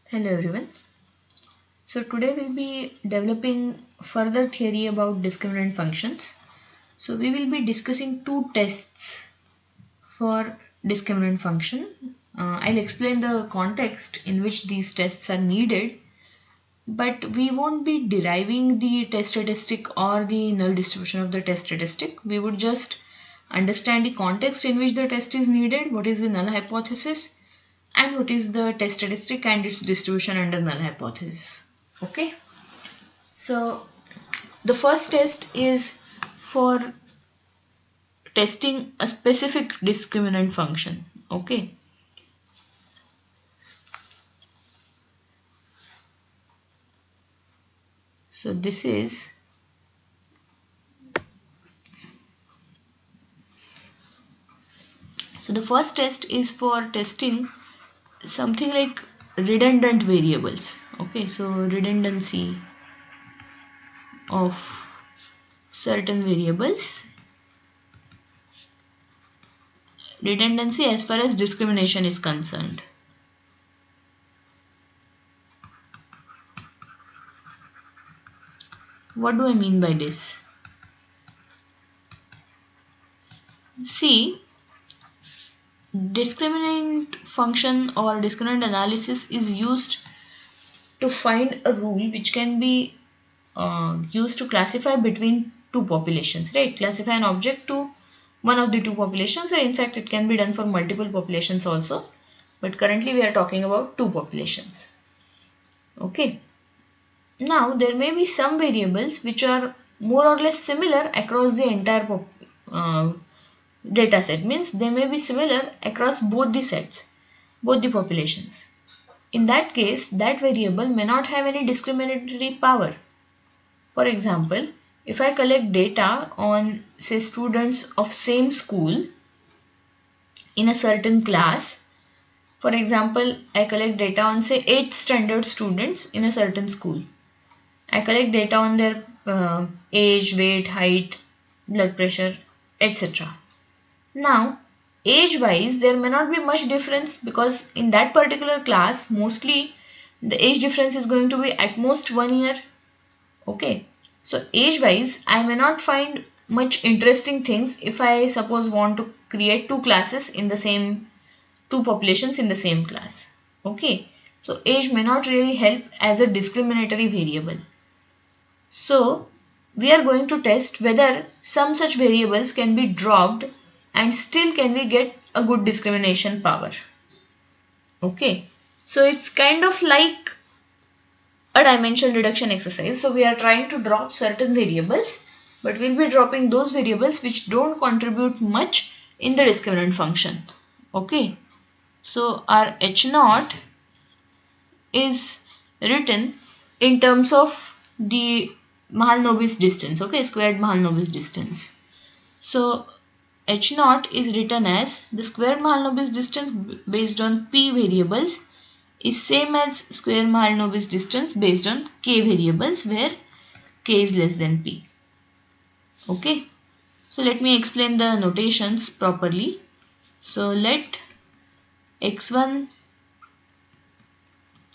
Hello everyone. So today we'll be developing further theory about discriminant functions. So we will be discussing two tests for discriminant function. I'll explain the context in which these tests are needed, but we won't be deriving the test statistic or the null distribution of the test statistic. We would just understand the context in which the test is needed, what is the null hypothesis, and what is the test statistic and its distribution under null hypothesis. Okay, so the first test is for testing a specific discriminant function. Okay, so this is the first test is for testing something like redundant variables. Okay, so redundancy of certain variables, redundancy as far as discrimination is concerned. What do I mean by this? See, discriminant function or discriminant analysis is used to find a rule which can be used to classify between two populations, right? Classify an object to one of the two populations, or in fact it can be done for multiple populations also, but currently we are talking about two populations. Okay, now there may be some variables which are more or less similar across the entire data set, means they may be similar across both the sets, both the populations. In that case, that variable may not have any discriminatory power. For example, if I collect data on, say, students of same school in a certain class, for example, I collect data on, say, 8th standard students in a certain school. I collect data on their age, weight, height, blood pressure, etc. Now, age-wise, there may not be much difference because in that particular class, mostly the age difference is going to be at most 1 year. Okay, so age-wise, I may not find much interesting things if I suppose want to create two classes in the same, two populations in the same class. Okay, so age may not really help as a discriminatory variable. So, we are going to test whether some such variables can be dropped and still can we get a good discrimination power. Okay, so it's kind of like a dimension reduction exercise. So we are trying to drop certain variables, but we'll be dropping those variables which don't contribute much in the discriminant function. Okay, so our H0 is written in terms of the Mahalanobis distance, okay, squared Mahalanobis distance. So H0 is written as the squared Mahalanobis distance based on P variables is same as square Mahalanobis distance based on K variables where K is less than P. Okay, so let me explain the notations properly. So let x1,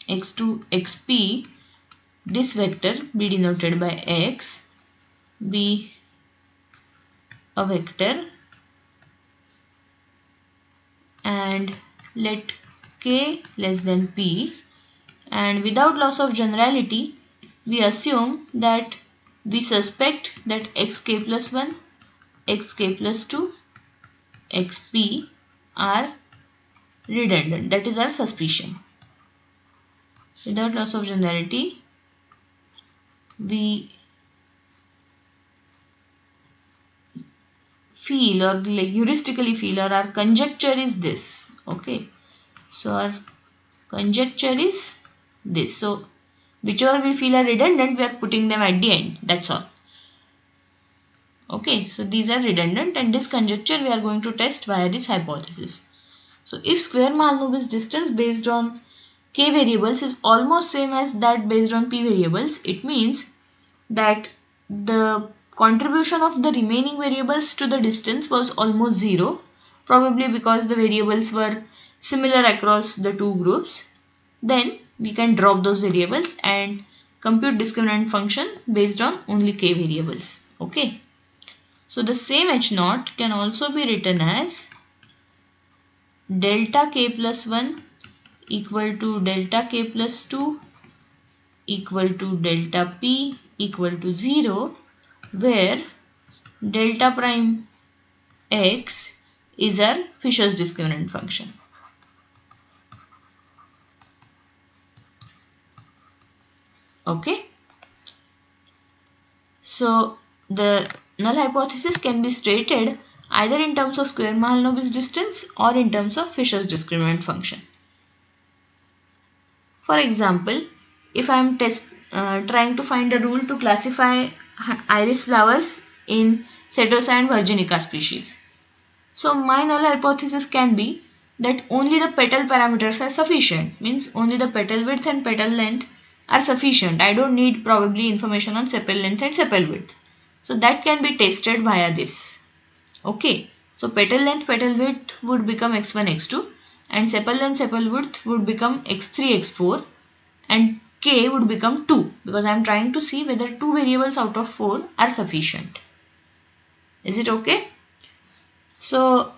x2, xp, this vector be denoted by x, be a vector, and let k less than p, and without loss of generality we assume that we suspect that xk plus 1, xk plus 2, xp are redundant. That is our suspicion. Without loss of generality we feel, or like heuristically feel, or our conjecture is this. Okay, so our conjecture is this. So whichever we feel are redundant, we are putting them at the end. That's all. Okay, so these are redundant, and this conjecture we are going to test via this hypothesis. So if square Mahalanobis distance based on k variables is almost same as that based on p variables, it means that the contribution of the remaining variables to the distance was almost zero, probably because the variables were similar across the two groups. then we can drop those variables and compute discriminant function based on only k variables. Okay. So the same H0 can also be written as delta k plus 1 equal to delta k plus 2 equal to delta p equal to 0, where delta prime x is our Fisher's discriminant function. Okay. So the null hypothesis can be stated either in terms of square Mahalanobis distance or in terms of Fisher's discriminant function. For example, if I am trying to find a rule to classify iris flowers in Setosa and virginica species. So my null hypothesis can be that only the petal parameters are sufficient, means only the petal width and petal length are sufficient. I don't need probably information on sepal length and sepal width. So that can be tested via this. Okay. So petal length, petal width would become x1, x2, and sepal length, sepal width would become x3, x4, and k would become 2, because I am trying to see whether 2 variables out of 4 are sufficient. Is it okay? So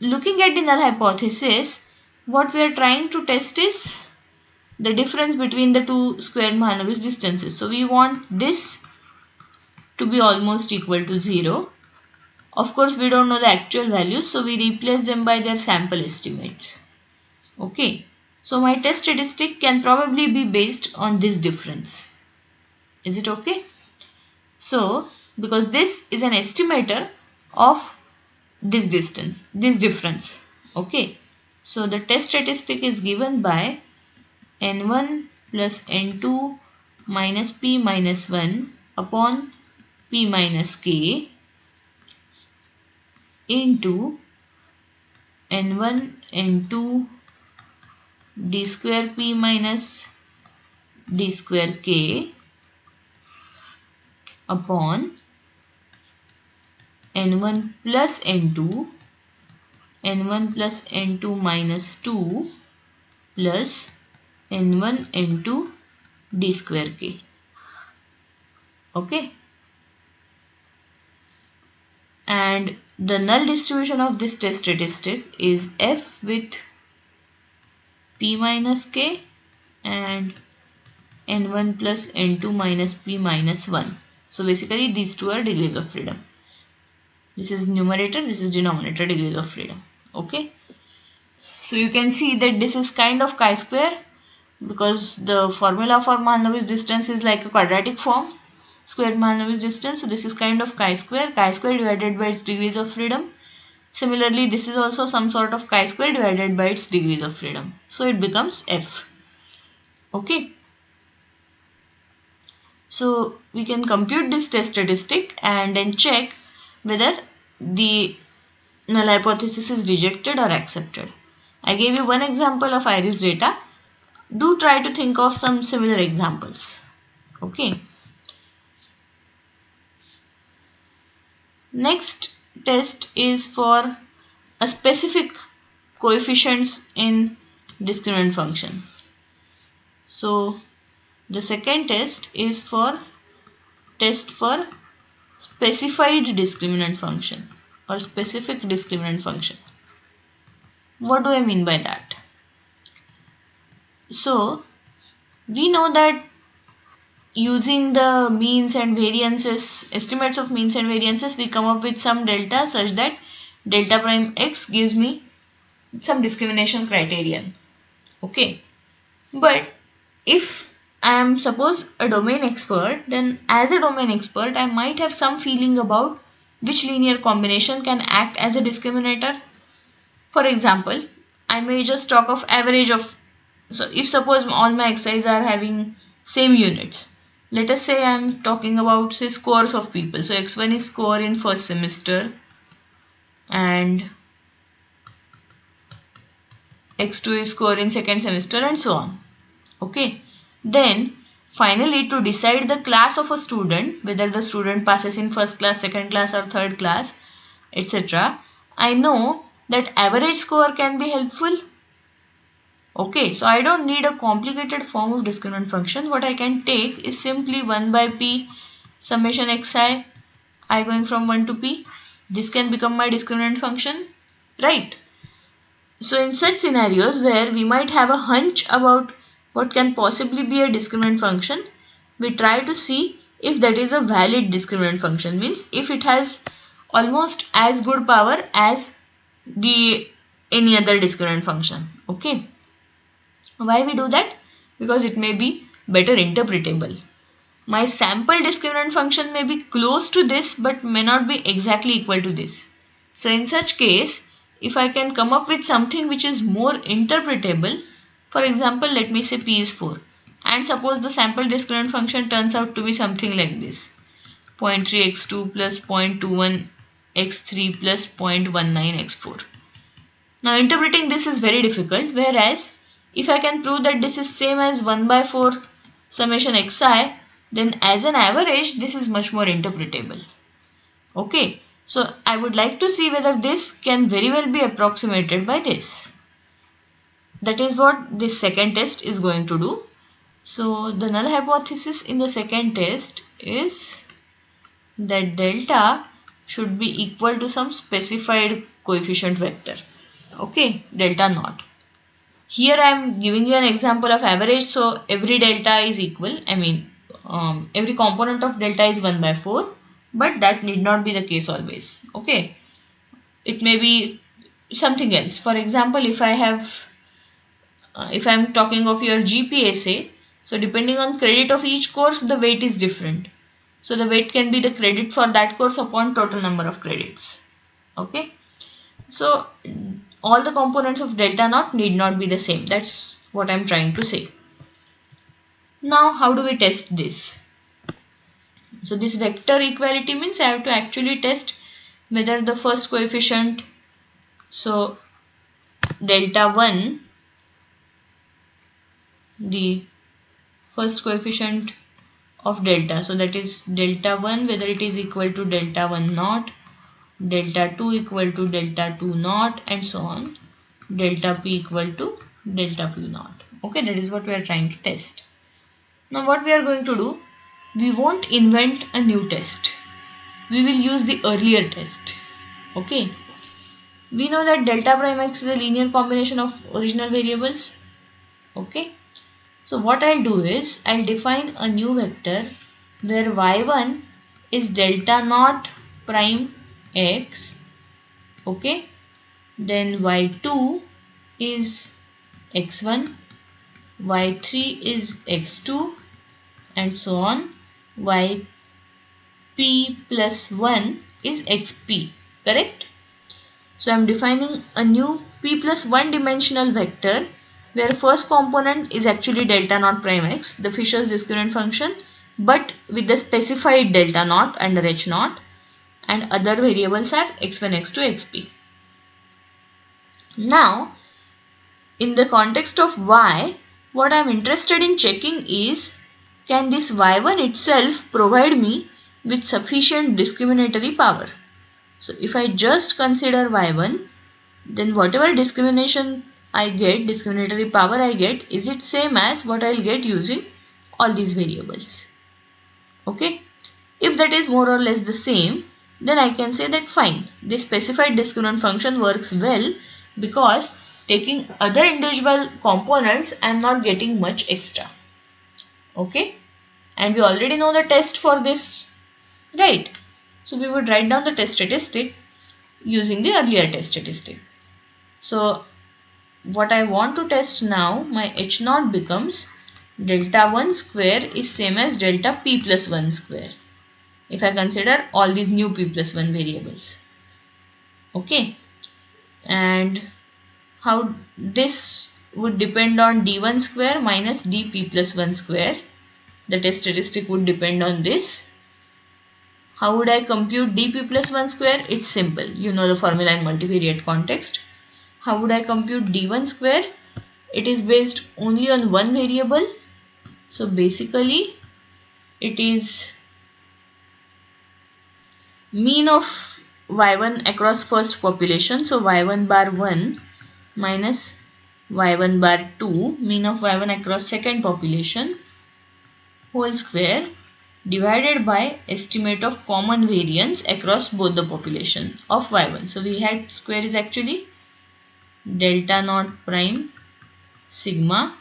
looking at the null hypothesis, what we are trying to test is the difference between the two square Mahalanobis distances. So we want this to be almost equal to 0. Of course, we don't know the actual values, so we replace them by their sample estimates. Okay. So my test statistic can probably be based on this difference. Is it okay? So because this is an estimator of this distance, this difference. Okay. So the test statistic is given by n1 plus n2 minus p minus 1 upon p minus k into n1 n2 d square p minus d square k upon n1 plus n2 minus 2 plus n1 n2 d square k. Okay. And the null distribution of this test statistic is f with p minus k and n1 plus n2 minus p minus 1. So basically these two are degrees of freedom. This is numerator, this is denominator, degrees of freedom. Okay. So you can see that this is kind of chi-square, because the formula for Mahalanobis distance is like a quadratic form, square Mahalanobis distance. So this is kind of chi-square divided by its degrees of freedom. Similarly, this is also some sort of chi-square divided by its degrees of freedom. So it becomes f. Okay. So we can compute this test statistic and then check whether the null hypothesis is rejected or accepted. I gave you one example of iris data. Do try to think of some similar examples. Okay. Next test is for a specific coefficients in discriminant function. So the second test is for test for specified discriminant function or specific discriminant function. What do I mean by that? So we know that using the means and variances, estimates of means and variances, we come up with some delta such that delta prime x gives me some discrimination criterion. Okay. But if I am suppose a domain expert, then as a domain expert I might have some feeling about which linear combination can act as a discriminator. For example, I may just talk of average of, so if suppose all my xi's are having same units, let us say I am talking about say scores of people. So x1 is score in first semester and x2 is score in second semester and so on. Okay. Then finally, to decide the class of a student, whether the student passes in first class, second class or third class, etc., I know that average score can be helpful. Okay, so I don't need a complicated form of discriminant function. What I can take is simply 1 by p summation xi, I going from 1 to p. This can become my discriminant function, right? So in such scenarios where we might have a hunch about what can possibly be a discriminant function, we try to see if that is a valid discriminant function, means if it has almost as good power as the any other discriminant function. Okay, why we do that? Because it may be better interpretable. My sample discriminant function may be close to this but may not be exactly equal to this. So in such case, if I can come up with something which is more interpretable, for example, let me say p is 4, and suppose the sample discriminant function turns out to be something like this: 0.3x2 plus 0.21x3 plus 0.19x4. Now interpreting this is very difficult, whereas if I can prove that this is same as 1 by 4 summation xi, then as an average this is much more interpretable. Okay, so I would like to see whether this can very well be approximated by this. That is what this second test is going to do. So the null hypothesis in the second test is that delta should be equal to some specified coefficient vector. Okay, delta naught. Here I am giving you an example of average, so every delta is equal. I mean, every component of delta is 1 by 4, but that need not be the case always. Okay, it may be something else. For example, if I am talking of your GPSA, so depending on credit of each course, the weight is different. So the weight can be the credit for that course upon total number of credits. Okay, so all the components of delta naught need not be the same. That's what I'm trying to say. Now how do we test this? So this vector equality means I have to actually test whether the first coefficient, so delta 1, the first coefficient of delta, so that is delta 1, whether it is equal to delta 1 naught, delta 2 equal to delta 2 naught, and so on, delta p equal to delta p naught. Okay, that is what we are trying to test. Now what we are going to do, we won't invent a new test. We will use the earlier test. Okay, we know that delta prime x is a linear combination of original variables. Okay, so what I'll do is I'll define a new vector where y1 is delta naught prime x. Okay, then y2 is x1, y3 is x2, and so on. Yp plus 1 is xp, correct? So I am defining a new p plus 1 dimensional vector where first component is actually delta naught prime x, the Fisher's discriminant function, but with the specified delta naught under h naught, and other variables are x1, x2, xp. Now in the context of y, what I am interested in checking is, can this y1 itself provide me with sufficient discriminatory power? So if I just consider y1, then whatever discrimination I get, discriminatory power I get, is it same as what I'll get using all these variables? Okay, if that is more or less the same, then I can say that fine, this specified discriminant function works well, because taking other individual components I am not getting much extra. Okay, and we already know the test for this, right? So we would write down the test statistic using the earlier test statistic. So what I want to test now, my h naught becomes delta 1 square is same as delta p plus 1 square, if I consider all these new p plus 1 variables. Okay, and how this would depend on d1 square minus dp plus 1 square. The test statistic would depend on this. How would I compute dp plus 1 square? It's simple. You know the formula in multivariate context. How would I compute d1 square? It is based only on one variable. So basically it is mean of y1 across first population. So y1 bar 1 minus y1 bar 2, mean of y1 across second population, whole square divided by estimate of common variance across both the population of y1. So we had square is actually delta naught prime sigma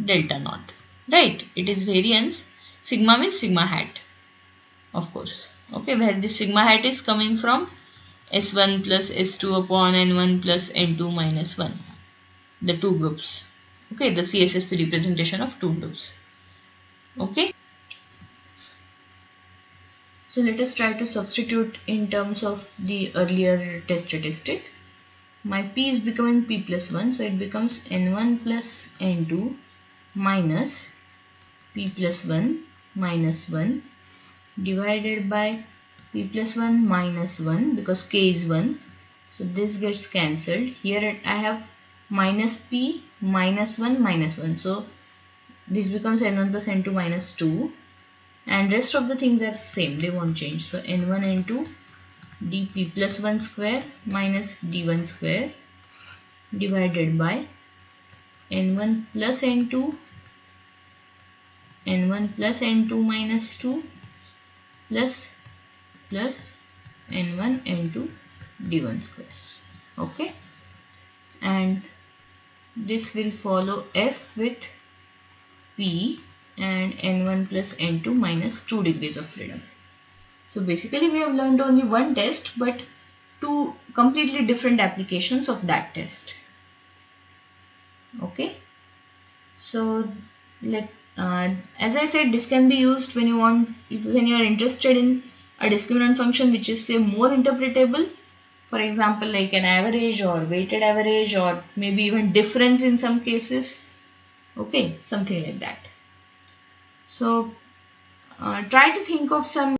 delta naught, right? It is variance. Sigma means sigma hat, of course. Okay, where this sigma hat is coming from S1 plus S2 upon N1 plus N2 minus 1, the two groups. Okay, the CSSP representation of two groups. Okay. So let us try to substitute in terms of the earlier test statistic. My P is becoming P plus 1, so it becomes N1 plus N2 minus P plus 1 minus 1 divided by P plus 1 minus 1 because K is 1. So this gets cancelled. Here I have minus P minus 1 minus 1. So this becomes N1 plus N2 minus 2. And rest of the things are same. They won't change. So N1 N2 dP plus 1 square minus D1 square divided by N1 plus N2 N1 plus N2 minus 2 plus N1 N2 D1 square. Okay, and this will follow F with P and N1 plus N2 minus 2 degrees of freedom. So basically we have learned only one test but two completely different applications of that test. Okay, so as I said, this can be used when you are interested in a discriminant function which is say more interpretable. For example, like an average or weighted average or maybe even difference in some cases. Okay, something like that. So try to think of some